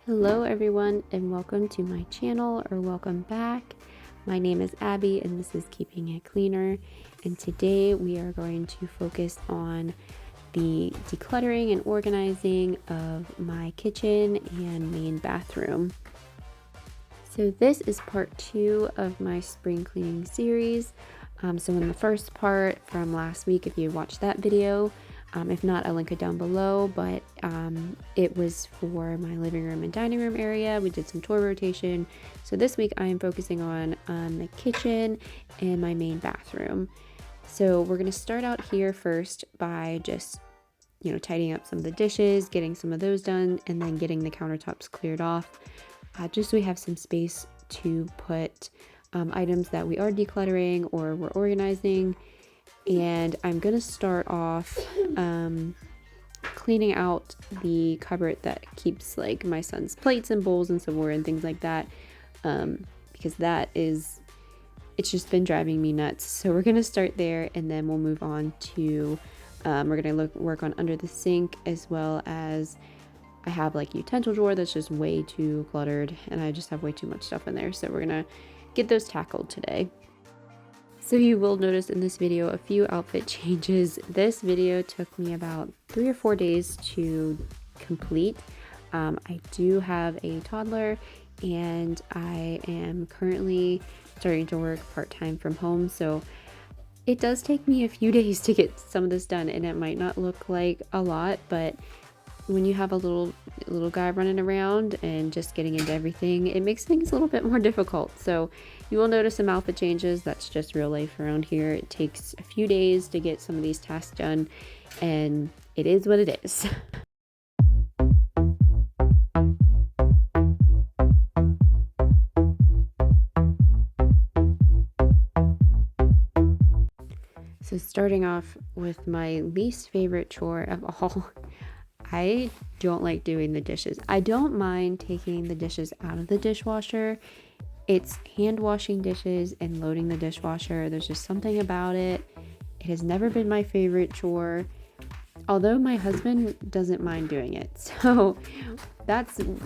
Hello everyone and welcome to my channel, or welcome back. My name is Abby and this is Keeping It Cleaner, and today we are going to focus on the decluttering and organizing of my kitchen and main bathroom. So this is part 2 of my spring cleaning series. So in the first part from last week, if you watched that video, if not, I'll link it down below, but it was for my living room and dining room area. We did some tour rotation. So this week I am focusing on the kitchen and my main bathroom. So we're going to start out here first by just, tidying up some of the dishes, getting some of those done, and then getting the countertops cleared off, just so we have some space to put items that we are decluttering or we're organizing. And I'm gonna start off cleaning out the cupboard that keeps like my son's plates and bowls and silverware and things like that, because it's just been driving me nuts. So we're gonna start there, and then we'll move on to we're gonna work on under the sink, as well as I have like utensil drawer that's just way too cluttered and I just have way too much stuff in there. So we're gonna get those tackled today. So you will notice in this video a few outfit changes. This video took me about 3 or 4 days to complete. I do have a toddler and I am currently starting to work part-time from home. So it does take me a few days to get some of this done, and it might not look like a lot, but when you have a little guy running around and just getting into everything, it makes things a little bit more difficult. So you will notice some outfit changes. That's just real life around here. It takes a few days to get some of these tasks done, and it is what it is. So starting off with my least favorite chore of all, I don't like doing the dishes. I don't mind taking the dishes out of the dishwasher. It's hand washing dishes and loading the dishwasher. There's just something about it. It has never been my favorite chore, although my husband doesn't mind doing it. So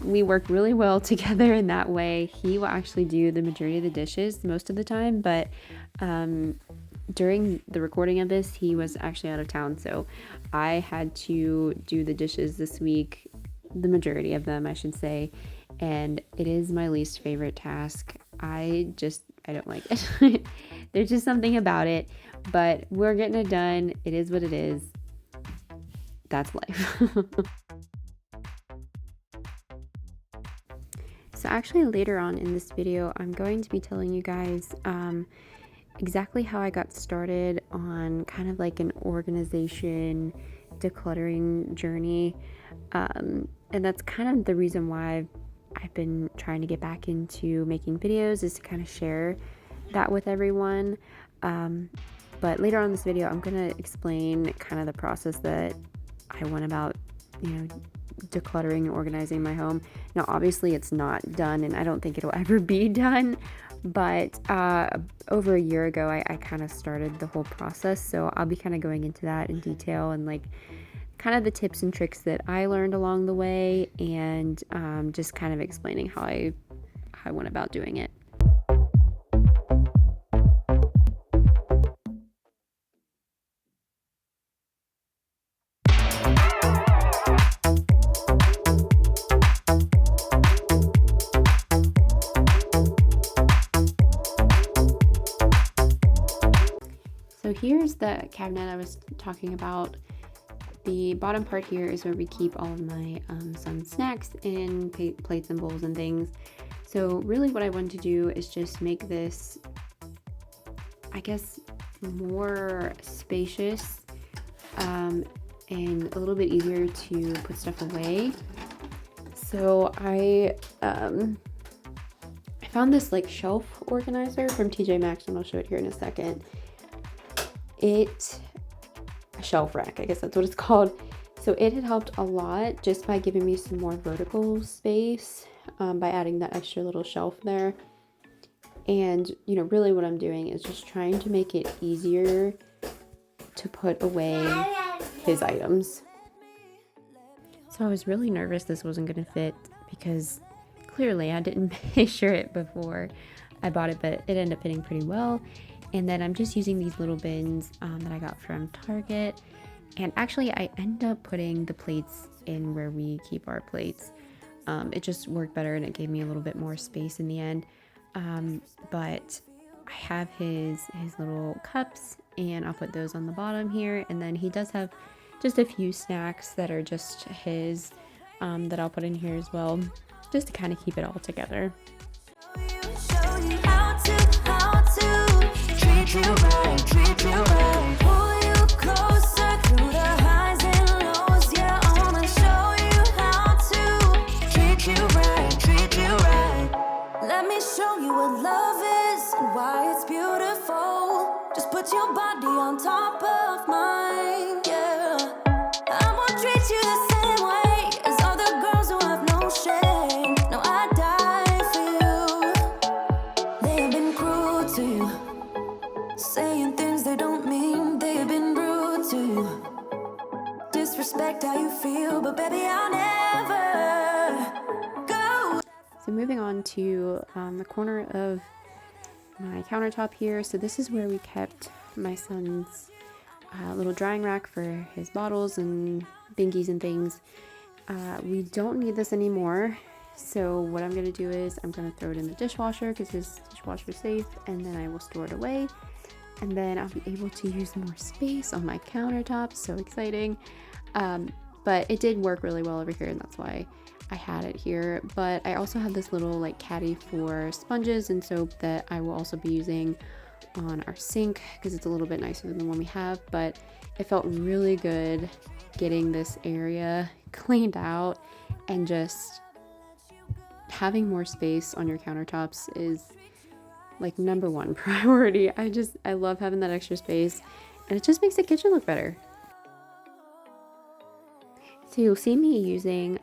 we work really well together in that way. He will actually do the majority of the dishes most of the time, but during the recording of this, he was actually out of town, so I had to do the dishes this week, the majority of them I should say, and it is my least favorite task. I don't like it. There's just something about it, but we're getting it done. It is what it is. That's life. So actually later on in this video, I'm going to be telling you guys exactly how I got started on kind of like an organization decluttering journey, and that's kind of the reason why I've been trying to get back into making videos, is to kind of share that with everyone. But later on in this video, I'm going to explain kind of the process that I went about decluttering and organizing my home. Now obviously it's not done, and I don't think it'll ever be done, but over a year ago I kind of started the whole process, so I'll be kind of going into that in detail and like kind of the tips and tricks that I learned along the way, and just kind of explaining how I went about doing it. So here's the cabinet I was talking about. The bottom part here is where we keep all of my son's snacks and plates and bowls and things. So really what I wanted to do is just make this, I guess, more spacious and a little bit easier to put stuff away. So I found this like shelf organizer from TJ Maxx, and I'll show it here in a second. A shelf rack, I guess that's what it's called. So it had helped a lot just by giving me some more vertical space, by adding that extra little shelf there. And really what I'm doing is just trying to make it easier to put away his items. So I was really nervous this wasn't going to fit because clearly I didn't measure it before I bought it, but it ended up fitting pretty well. And then I'm just using these little bins that I got from Target. And actually I end up putting the plates in where we keep our plates. It just worked better and it gave me a little bit more space in the end. But I have his little cups, and I'll put those on the bottom here. And then he does have just a few snacks that are just his that I'll put in here as well, just to kind of keep it all together. Let me show you what love is and why it's beautiful. Just put your body on top of mine, yeah. I won't treat you the same way as other girls who have no shame. No, I die for you. They have been cruel to you, saying things they don't mean. They have been rude to you, disrespect how you feel, but baby, I'll never go. So moving on to the corner of my countertop here. So this is where we kept my son's little drying rack for his bottles and binkies and things. We don't need this anymore. So what I'm going to do is I'm going to throw it in the dishwasher because his dishwasher is safe, and then I will store it away. And then I'll be able to use more space on my countertop. So exciting. But it did work really well over here, and that's why I had it here. But I also have this little like caddy for sponges and soap that I will also be using on our sink because it's a little bit nicer than the one we have. But it felt really good getting this area cleaned out, and just having more space on your countertops is like #1 priority. I love having that extra space, and it just makes the kitchen look better. So you'll see me using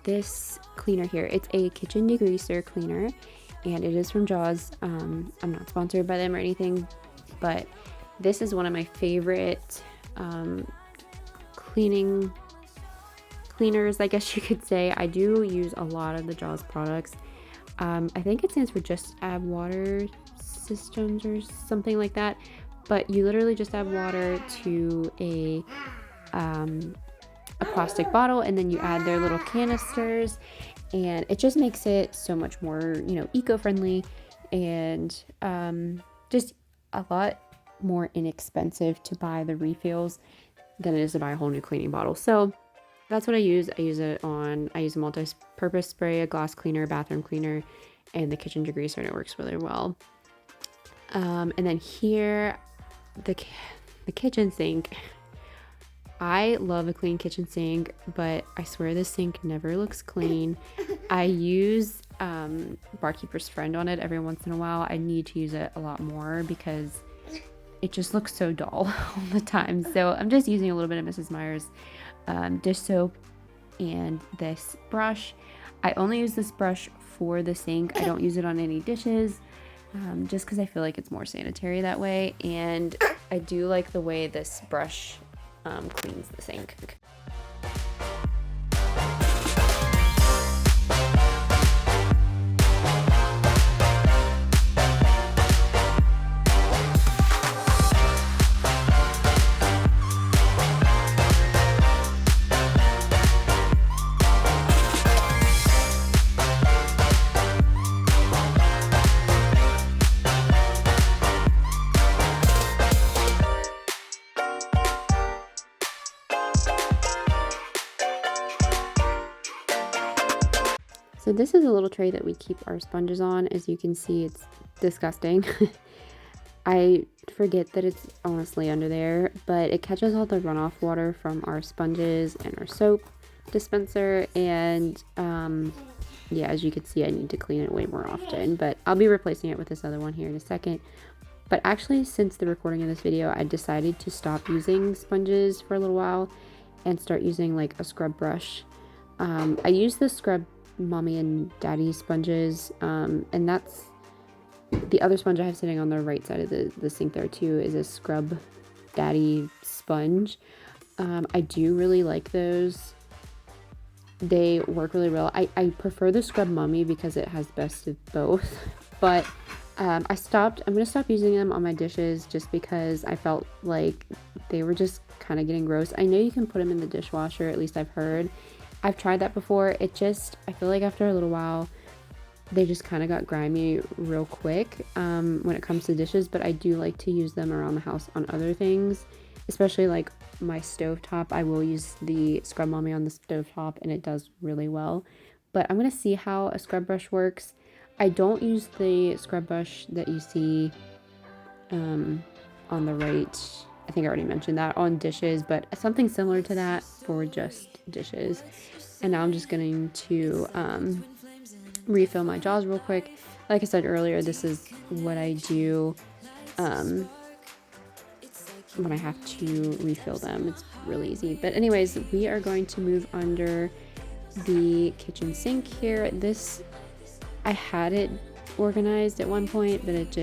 this cleaner here. It's a kitchen degreaser cleaner, and it is from Jaws. I'm not sponsored by them or anything, but this is one of my favorite cleaners, I guess you could say. I do use a lot of the Jaws products. I think it stands for Just Add Water Systems or something like that, but you literally just add water to a plastic bottle, and then you add their little canisters, and it just makes it so much more, eco-friendly, and just a lot more inexpensive to buy the refills than it is to buy a whole new cleaning bottle. So that's what I use. I use a multi-purpose spray, a glass cleaner, bathroom cleaner, and the kitchen degreaser, and it works really well. And then here, the kitchen sink. I love a clean kitchen sink, but I swear this sink never looks clean. I use Barkeeper's Friend on it every once in a while. I need to use it a lot more because it just looks so dull all the time. So I'm just using a little bit of Mrs. Meyer's dish soap and this brush. I only use this brush for the sink. I don't use it on any dishes, just because I feel like it's more sanitary that way. And I do like the way this brush cleans the sink. So this is a little tray that we keep our sponges on. As you can see, it's disgusting. I forget that it's honestly under there, but it catches all the runoff water from our sponges and our soap dispenser. And yeah, as you can see, I need to clean it way more often, but I'll be replacing it with this other one here in a second. But actually, since the recording of this video, I decided to stop using sponges for a little while and start using like a scrub brush. I use the Scrub Mommy and Daddy sponges, and that's the other sponge I have sitting on the right side of the sink there too, is a Scrub Daddy sponge. I do really like those. They work really well. I prefer the Scrub Mummy because it has best of both. But I'm going to stop using them on my dishes just because I felt like they were just kind of getting gross. I know you can put them in the dishwasher, at least I've heard. I've tried that before. I feel like after a little while, they just kind of got grimy real quick when it comes to dishes. But I do like to use them around the house on other things, especially like my stovetop. I will use the Scrub Mummy on the stovetop and it does really well. But I'm going to see how a scrub brush works. I don't use the scrub brush that you see on the right. I think I already mentioned that on dishes, but something similar to that for just dishes. And now I'm just going to refill my jaws real quick. Like I said earlier, this is what I do when I have to refill them. It's really easy. But anyways, we are going to move under the kitchen sink here. This, I had it organized at one point, but it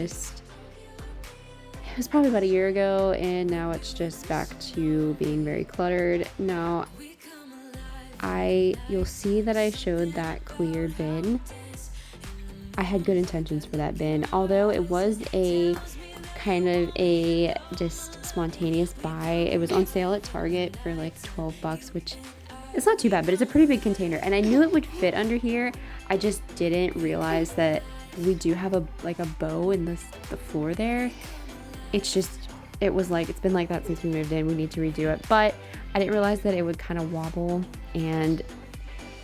was probably about a year ago, and now it's just back to being very cluttered. Now, you'll see that I showed that clear bin. I had good intentions for that bin, although it was a kind of a just spontaneous buy. It was on sale at Target for like $12, which it's not too bad, but it's a pretty big container, and I knew it would fit under here. I just didn't realize that we do have a bow in the floor there. It's been like that since we moved in. We need to redo it, but I didn't realize that it would kind of wobble, and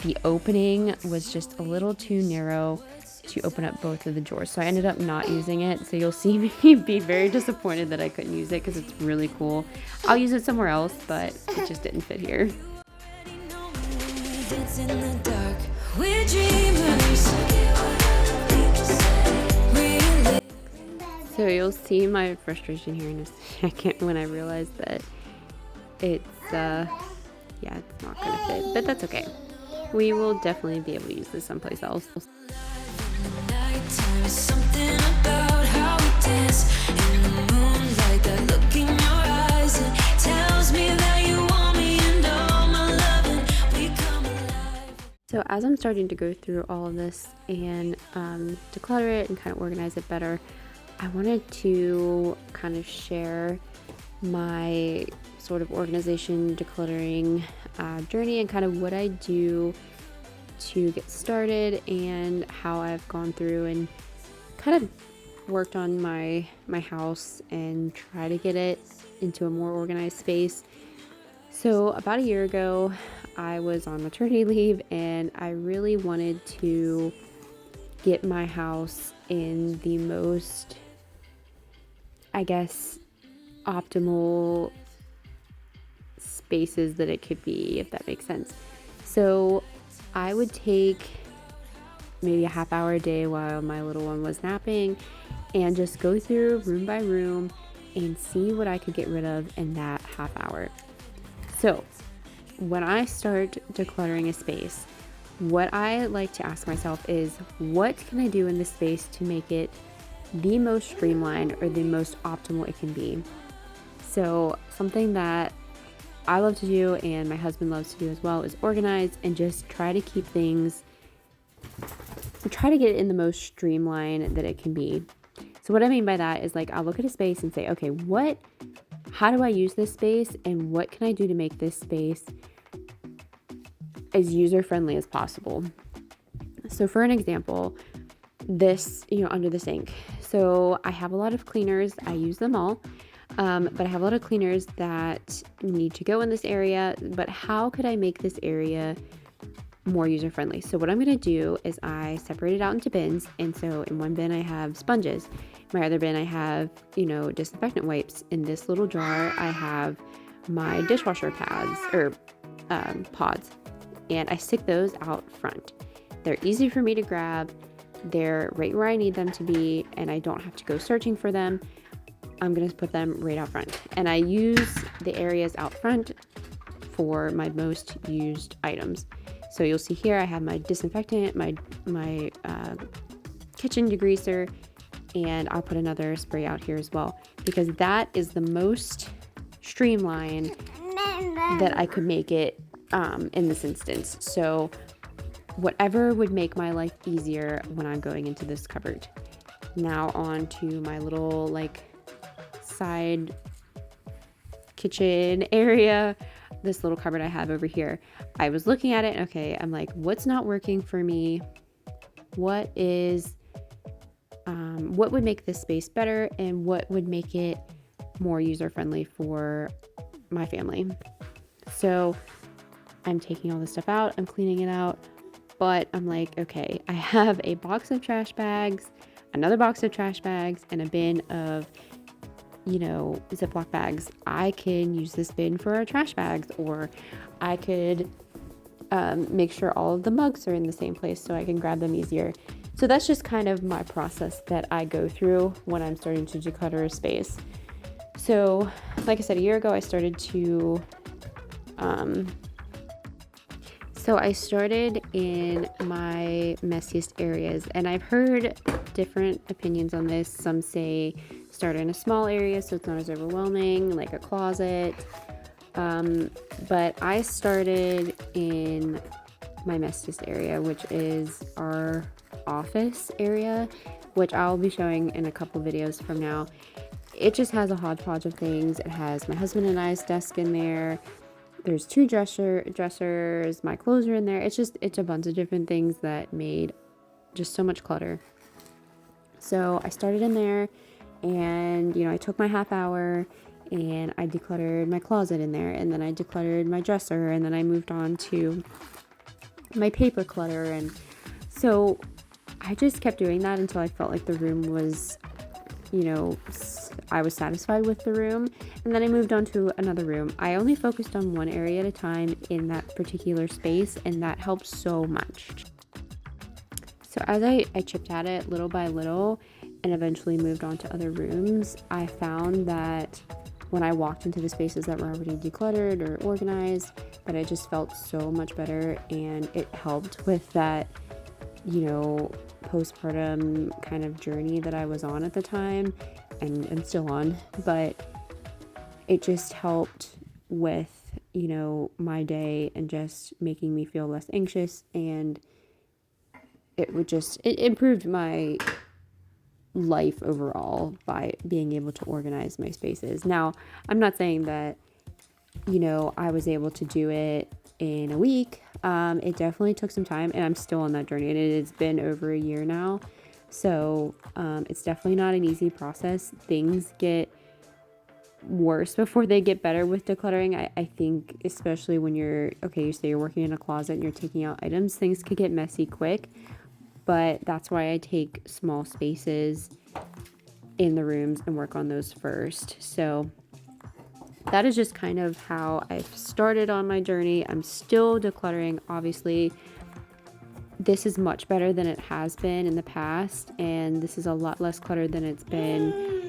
the opening was just a little too narrow to open up both of the drawers. So I ended up not using it. So you'll see me be very disappointed that I couldn't use it because it's really cool. I'll use it somewhere else, but it just didn't fit here. So you'll see my frustration here in a second when I realize that it's not gonna fit, but that's okay. We will definitely be able to use this someplace else. Something about how we dance in the moonlight, that look in your eyes, it tells me that you want me and all my loving, we come alive. So as I'm starting to go through all of this and declutter it and kind of organize it better, I wanted to kind of share my sort of organization decluttering journey and kind of what I do to get started and how I've gone through and kind of worked on my house and try to get it into a more organized space. So about a year ago, I was on maternity leave and I really wanted to get my house in the most, I guess, optimal spaces that it could be, if that makes sense. So I would take maybe a half hour a day while my little one was napping and just go through room by room and see what I could get rid of in that half hour. So when I start decluttering a space, what I like to ask myself is, what can I do in this space to make it the most streamlined or the most optimal it can be? So something that I love to do and my husband loves to do as well is organize and just try to keep things, try to get it in the most streamlined that it can be. So what I mean by that is, like, I'll look at a space and say, okay, how do I use this space and what can I do to make this space as user-friendly as possible? So for an example, this, under the sink. So I have a lot of cleaners. I use them all. But I have a lot of cleaners that need to go in this area, but how could I make this area more user-friendly? So what I'm going to do is I separate it out into bins. And so in one bin I have sponges. In my other bin I have, disinfectant wipes. In this little jar I have my dishwasher pads or pods. And I stick those out front. They're easy for me to grab. They're right where I need them to be, and I don't have to go searching for them. I'm going to put them right out front. And I use the areas out front for my most used items. So you'll see here I have my disinfectant, my kitchen degreaser, and I'll put another spray out here as well, because that is the most streamlined that I could make it in this instance. So whatever would make my life easier when I'm going into this cupboard. Now on to my little like side kitchen area, this little cupboard I have over here. I was looking at it, okay, I'm like, what's not working for me? What would make this space better, and what would make it more user-friendly for my family? So I'm taking all this stuff out, I'm cleaning it out, but I'm like, okay, I have a box of trash bags, another box of trash bags, and a bin of, Ziploc bags. I can use this bin for our trash bags, or I could make sure all of the mugs are in the same place so I can grab them easier. So that's just kind of my process that I go through when I'm starting to declutter a space. So like I said, a year ago, I started in my messiest areas, and I've heard different opinions on this. Some say start in a small area so it's not as overwhelming, like a closet. But I started in my messiest area, which is our office area, which I'll be showing in a couple videos from now. It just has a hodgepodge of things. It has my husband and I's desk in there. There's two dressers, my clothes are in there. It's a bunch of different things that made just so much clutter. So I started in there, and I took my half hour and I decluttered my closet in there, and then I decluttered my dresser, and then I moved on to my paper clutter. And so I just kept doing that until I felt like the room was, I was satisfied with the room. And then I moved on to another room. I only focused on one area at a time in that particular space, and that helped so much. So as I chipped at it little by little and eventually moved on to other rooms, I found that when I walked into the spaces that were already decluttered or organized, that I just felt so much better, and it helped with that, postpartum kind of journey that I was on at the time, and I'm still on, but it just helped with, my day and just making me feel less anxious, and it improved my life overall by being able to organize my spaces. Now, I'm not saying that, I was able to do it in a week. It definitely took some time, and I'm still on that journey, and it has been over a year now. So it's definitely not an easy process. Things get worse before they get better with decluttering. I think especially when you say you're working in a closet and you're taking out items, things could get messy quick. But that's why I take small spaces in the rooms and work on those first. So that is just kind of how I've started on my journey. I'm still decluttering, obviously. This is much better than it has been in the past, and this is a lot less cluttered than it's been.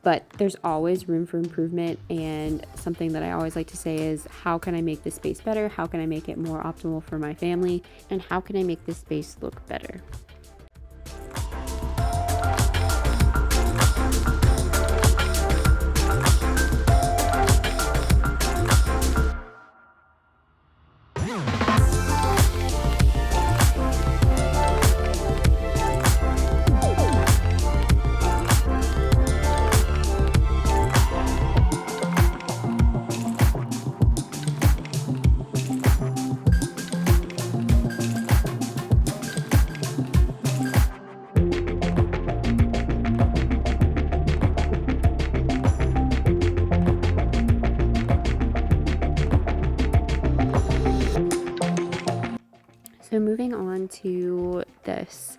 But there's always room for improvement, and something that I always like to say is, how can I make this space better? How can I make it more optimal for my family? And how can I make this space look better? So moving on to this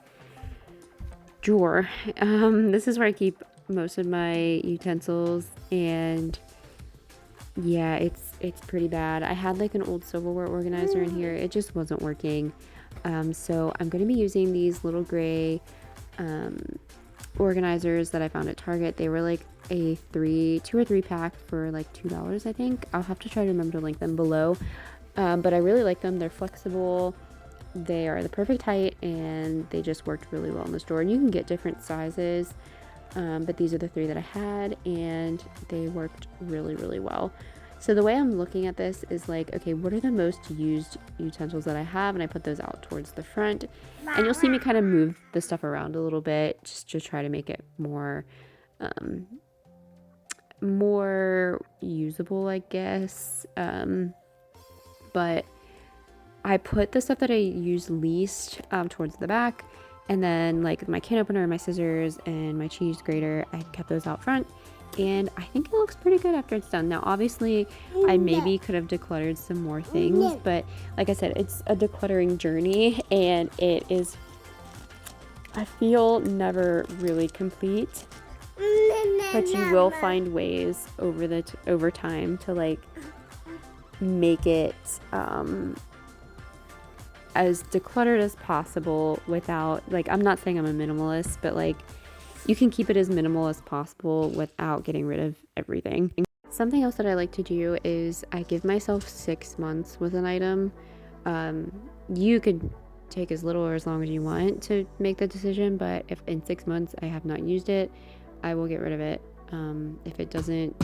drawer. This is where I keep most of my utensils, and yeah, it's pretty bad. I had like an old silverware organizer in here. It just wasn't working. So I'm going to be using these little gray organizers that I found at Target. They were like a 2 or 3 pack for like $2, I think. I'll have to try to remember to link them below. But I really like them. They're flexible. They are the perfect height, and they just worked really well in the store. And you can get different sizes, but these are the 3 that I had, and they worked really, really well. So the way I'm looking at this is like, okay, what are the most used utensils that I have? And I put those out towards the front. And you'll see me kind of move the stuff around a little bit just to try to make it more more usable, I guess. But I put the stuff that I use least towards the back, and then like my can opener, my scissors, and my cheese grater, I kept those out front, and I think it looks pretty good after it's done. Now obviously I maybe could have decluttered some more things, but like I said, it's a decluttering journey, and it is, I feel, never really complete. But you will find ways over time to like make it as decluttered as possible without, like, I'm not saying I'm a minimalist, but like you can keep it as minimal as possible without getting rid of everything. Something else that I like to do is I give myself 6 months with an item. You could take as little or as long as you want to make the decision, but if in 6 months I have not used it, I will get rid of it. If it doesn't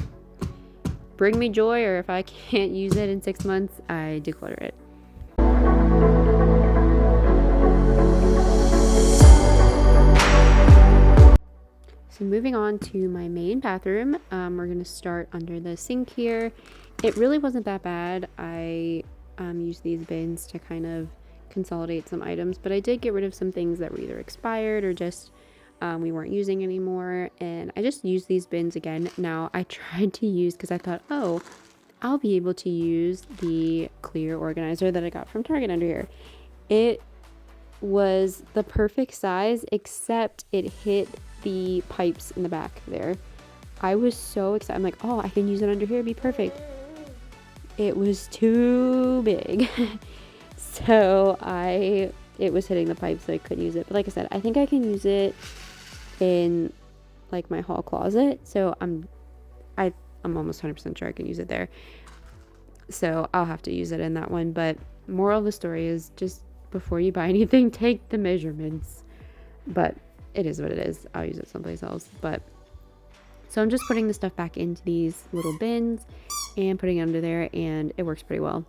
bring me joy, or if I can't use it in 6 months, I declutter it. So moving on to my main bathroom, we're going to start under the sink here. It really wasn't that bad. I used these bins to kind of consolidate some items, but I did get rid of some things that were either expired or just we weren't using anymore, and I just used these bins again. Now I tried to use, because I thought, oh, I'll be able to use the clear organizer that I got from Target under here. It was the perfect size, except it hit the pipes in the back there. I was so excited. I'm like, oh, I can use it under here, it'd be perfect. It was too big. So it was hitting the pipes, so I couldn't use it. But like I said, I think I can use it in like my hall closet, so I'm almost 100% sure I can use it there, so I'll have to use it in that one. But moral of the story is, just before you buy anything, take the measurements. But it is what it is. I'll use it someplace else. But so I'm just putting the stuff back into these little bins and putting it under there, and it works pretty well.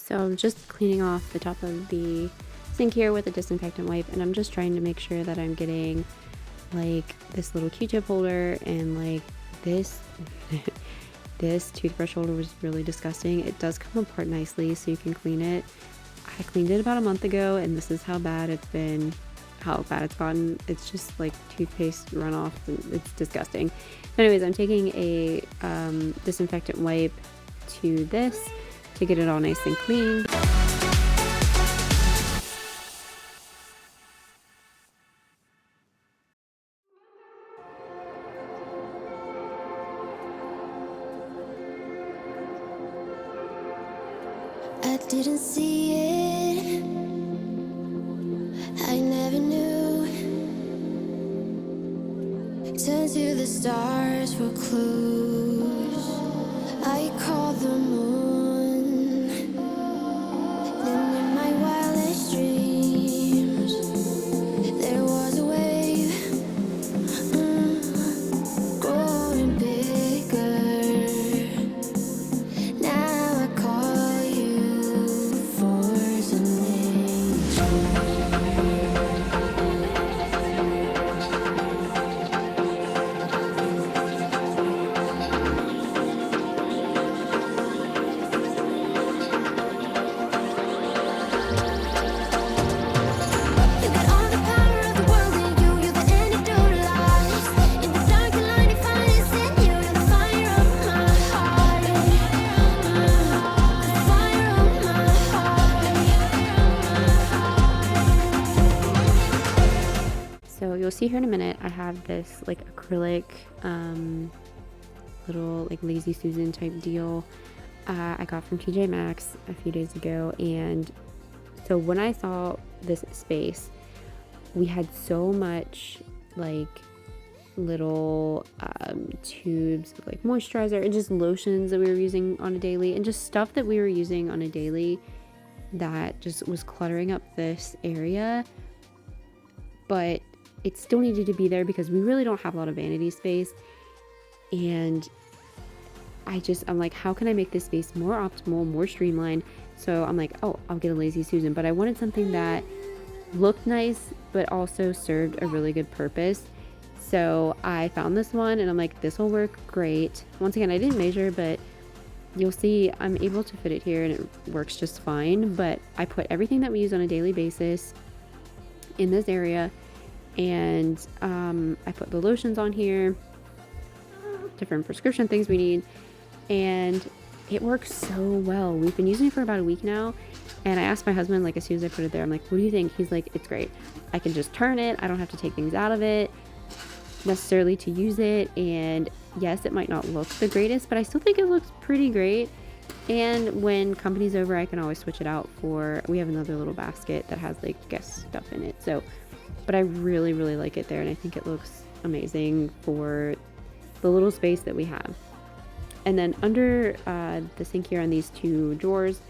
So I'm just cleaning off the top of the sink here with a disinfectant wipe, and I'm just trying to make sure that I'm getting like this little Q-tip holder, and like this this toothbrush holder was really disgusting. It does come apart nicely so you can clean it. I cleaned it about a month ago, and this is how bad it's been, how bad it's gotten. It's just like toothpaste runoff, and it's disgusting. But anyways, I'm taking a disinfectant wipe to this to get it all nice and clean. I didn't see it, I never knew. Turn to the stars for clues. I call the moon. Then in my wildest dreams, there was a wave, growing bigger. Now I call you for some name. you'll see here in a minute, I have this like acrylic little like Lazy Susan type deal I got from TJ Maxx a few days ago. And so when I saw this space, we had so much like little tubes of like moisturizer and just lotions that we were using on a daily, and just stuff that we were using on a daily that just was cluttering up this area. But it still needed to be there because we really don't have a lot of vanity space. And I'm like, how can I make this space more optimal, more streamlined? So I'm like, oh, I'll get a Lazy Susan. But I wanted something that looked nice, but also served a really good purpose. So I found this one and I'm like, this will work great. Once again, I didn't measure, but you'll see I'm able to fit it here and it works just fine. But I put everything that we use on a daily basis in this area. And I put the lotions on here, different prescription things we need. And it works so well. We've been using it for about a week now. And I asked my husband, like, as soon as I put it there, I'm like, what do you think? He's like, it's great. I can just turn it. I don't have to take things out of it necessarily to use it. And yes, it might not look the greatest, but I still think it looks pretty great. And when company's over, I can always switch it out we have another little basket that has like guest stuff in it. So, but I really, really like it there. And I think it looks amazing for the little space that we have. And then under the sink here on these two drawers,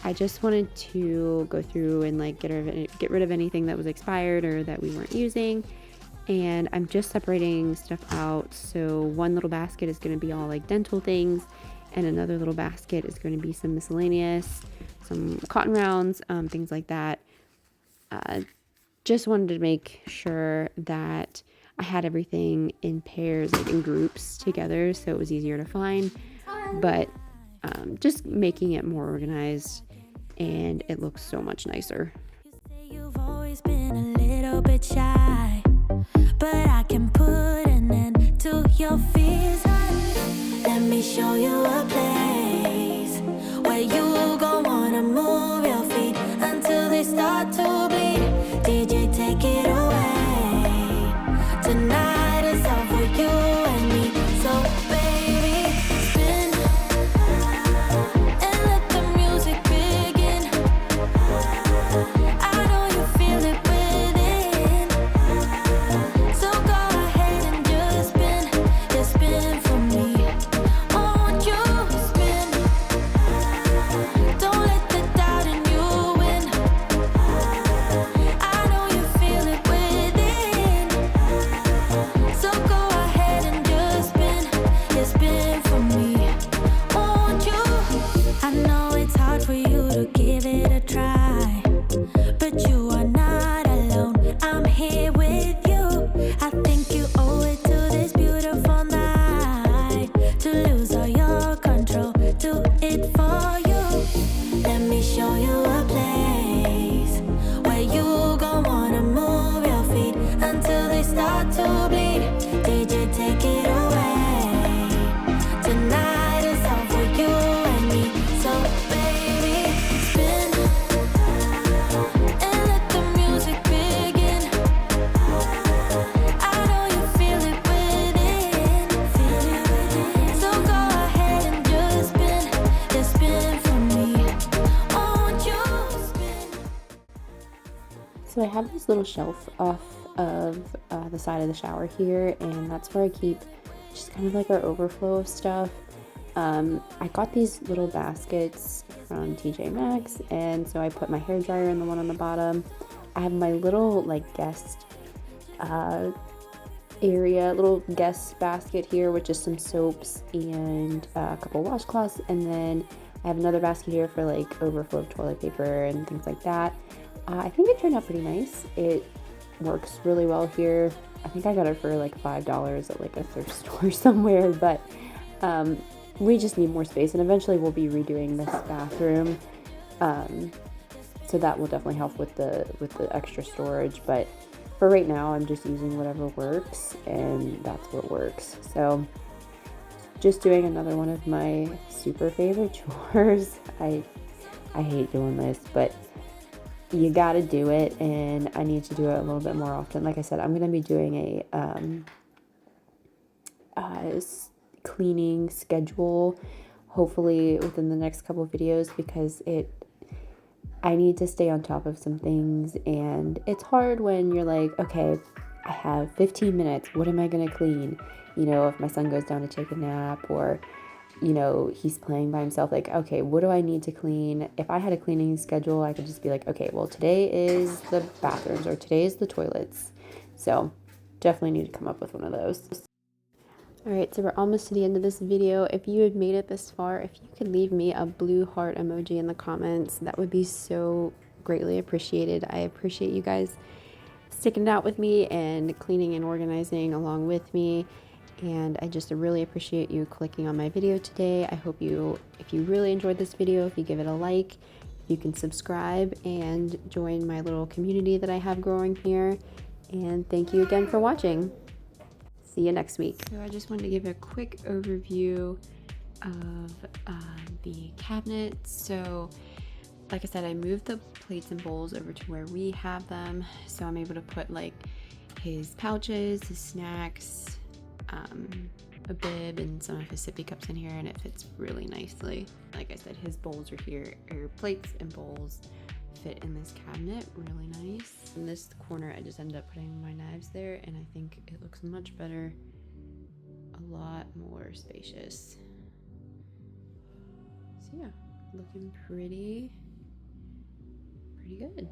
I just wanted to go through and like get rid of anything that was expired or that we weren't using. And I'm just separating stuff out. So one little basket is going to be all like dental things, and another little basket is going to be some miscellaneous, some cotton rounds, things like that. Just wanted to make sure that I had everything in pairs, like in groups together, so it was easier to find. But just making it more organized, and it looks so much nicer. You say you've always been a little bit shy, but I can put an end to your fears. Let me show you a place where you gon' wanna move your feet until they start to bleed. DJ, take it away. Tonight is all for you and me. So baby, spin and let the music begin. I know you feel it within. So go ahead and just spin for me. Won't you spin? Don't let the doubt in you win. I know you feel it within. So go ahead and just spin for me. Won't you? I know it's hard for you to give it a try, but you are not alone. I'm here with you. I think you owe it to this beautiful night to lose all your control. Do it for you. Let me show you a place where you gon' wanna move your feet until they start to bleed. DJ, take it away. Tonight is all for you and me. So baby, spin and let the music begin. I know you feel it within. So go ahead and just spin for me. Won't you spin? So I have this little shelf off of the side of the shower here, and that's where I keep just kind of like our overflow of stuff. I got these little baskets from TJ Maxx, and so I put my hair dryer in the one on the bottom. I have my little like guest area, little guest basket here with just some soaps and a couple washcloths, and then I have another basket here for like overflow of toilet paper and things like that. I think it turned out pretty nice. It works really well here. I think I got it for like $5 at like a thrift store somewhere, but we just need more space, and eventually we'll be redoing this bathroom, so that will definitely help with the extra storage. But for right now, I'm just using whatever works, and that's what works. So just doing another one of my super favorite chores. I hate doing this, but you gotta do it, and I need to do it a little bit more often. Like I said, I'm gonna be doing a cleaning schedule, hopefully within the next couple of videos, because I need to stay on top of some things, and it's hard when you're like, okay, I have 15 minutes. What am I gonna clean? You know, if my son goes down to take a nap, or you know, he's playing by himself, like, okay, what do I need to clean? If I had a cleaning schedule, I could just be like, okay, well, today is the bathrooms, or today is the toilets. So definitely need to come up with one of those. All right, so we're almost to the end of this video. If you had made it this far, if you could leave me a blue heart emoji in the comments, that would be so greatly appreciated. I appreciate you guys sticking it out with me and cleaning and organizing along with me. And I just really appreciate you clicking on my video today. I hope if you really enjoyed this video, if you give it a like, you can subscribe and join my little community that I have growing here. And thank you again for watching. See you next week. So I just wanted to give a quick overview of the cabinet. So like I said, I moved the plates and bowls over to where we have them. So I'm able to put like his pouches, his snacks, a bib, and some of his sippy cups in here, and it fits really nicely. Like I said, his bowls are here, or plates and bowls fit in this cabinet really nice. In this corner, I just ended up putting my knives there, and I think it looks much better, a lot more spacious. So yeah, looking pretty good.